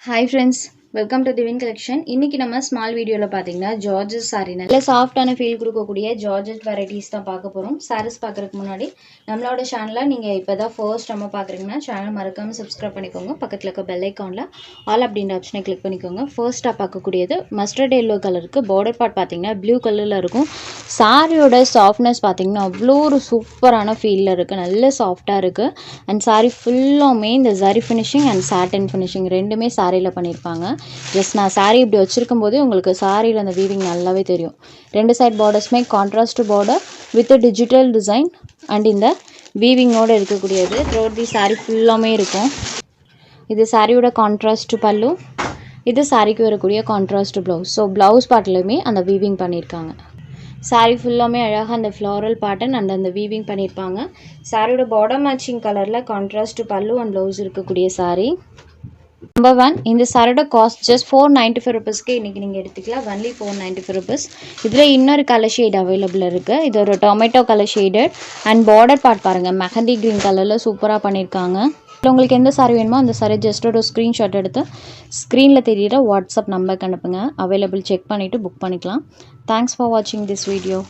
Hi friends, welcome to Divine Collection. இன்னைக்கு நம்ம small வீடியோல பாத்தீங்கன்னா ஜார்ஜஸ் சாரி நல்ல சாஃப்ட்டான ஃபீல் கொடுக்கக்கூடிய ஜார்ஜஸ் வெரைட்டிஸ் தான் பார்க்க போறோம். சாரீஸ் பார்க்கறதுக்கு முன்னாடி நம்மளோட சேனலை நீங்க இப்பதான் ஃபர்ஸ்ட் நம்ம பார்க்கறீங்கன்னா சேனல் மறக்காம சப்ஸ்கிரைப் பண்ணிக்கோங்க. பக்கத்துல இருக்க பெல் ஐகான்ல ஆல் அப்படின்ற ஆப்ஷனை கிளிக் பண்ணிக்கோங்க. ஃபர்ஸ்டா பார்க்கக்கூடியது மஸ்டர்ட் எல்லோ கலருக்கு பார்டர் பார்ட் பாத்தீங்கன்னா ப்ளூ கலர்ல இருக்கும். சாரியோட சாஃப்ட்னஸ் பாத்தீங்கன்னா அவ்வளோ ஒரு சூப்பரான ஃபீல்ல இருக்கு. நல்ல சாஃப்ட்டா இருக்கு. அண்ட் சாரி ஃபுல்லாமே இந்த zari finishing and satin finishing ரெண்டுமே சாரியில் பண்ணியிருப்பாங்க. ஜஸ்ட் நான் சாரீ இப்படி வச்சிருக்கும் போதே உங்களுக்கு சாரியில் அந்த வீவிங் நல்லாவே தெரியும். ரெண்டு சைட் பார்டர்ஸுமே contrast border with digital design and இந்த வீவிங்கோடு இருக்கக்கூடியது த்ரோட் தி சாரீ ஃபுல்லாமே இருக்கும். இது சாரியோட கான்ட்ராஸ்ட் பல்லு, இது சாரிக்கு வரக்கூடிய கான்ட்ராஸ்ட் ப்ளவுஸ். ஸோ ப்ளவுஸ் பார்ட்லையுமே அந்த வீவிங் பண்ணியிருக்காங்க. சாரீ ஃபுல்லாமே அழகாக அந்த ஃப்ளாரல் பேட்டர்ன் அண்ட் அந்த வீவிங் பண்ணியிருப்பாங்க. சாரியோட பார்டர் மேட்சிங் கலரில் கான்ட்ராஸ்ட் பல்லு அண்ட் ப்ளவுஸ் இருக்கக்கூடிய சாரீ. நம்பர் 1, இந்த சாரியோட காஸ்ட் ஜஸ்ட் 495 ருபீஸ்க்கு இன்றைக்கி நீங்கள் எடுத்துக்கலாம். Only 495 rupees. இதில் இன்னொரு கலர் ஷேட் அவைலபிள் இருக்குது. இது ஒரு tomato colour shaded and border part பாருங்கள் மெஹந்தி க்ரீன் கலரில் சூப்பராக பண்ணியிருக்காங்க. இல்லை உங்களுக்கு எந்த சாரி வேணுமோ அந்த சாரி ஜஸ்ட் ஒரு ஸ்க்ரீன்ஷாட் எடுத்து ஸ்க்ரீனில் தெரியிற வாட்ஸ்அப் நம்பருக்கு அனுப்புங்க. அவைலபிள் செக் பண்ணிவிட்டு புக் பண்ணிக்கலாம். தேங்க்ஸ் ஃபார் வாட்சிங் திஸ் வீடியோ.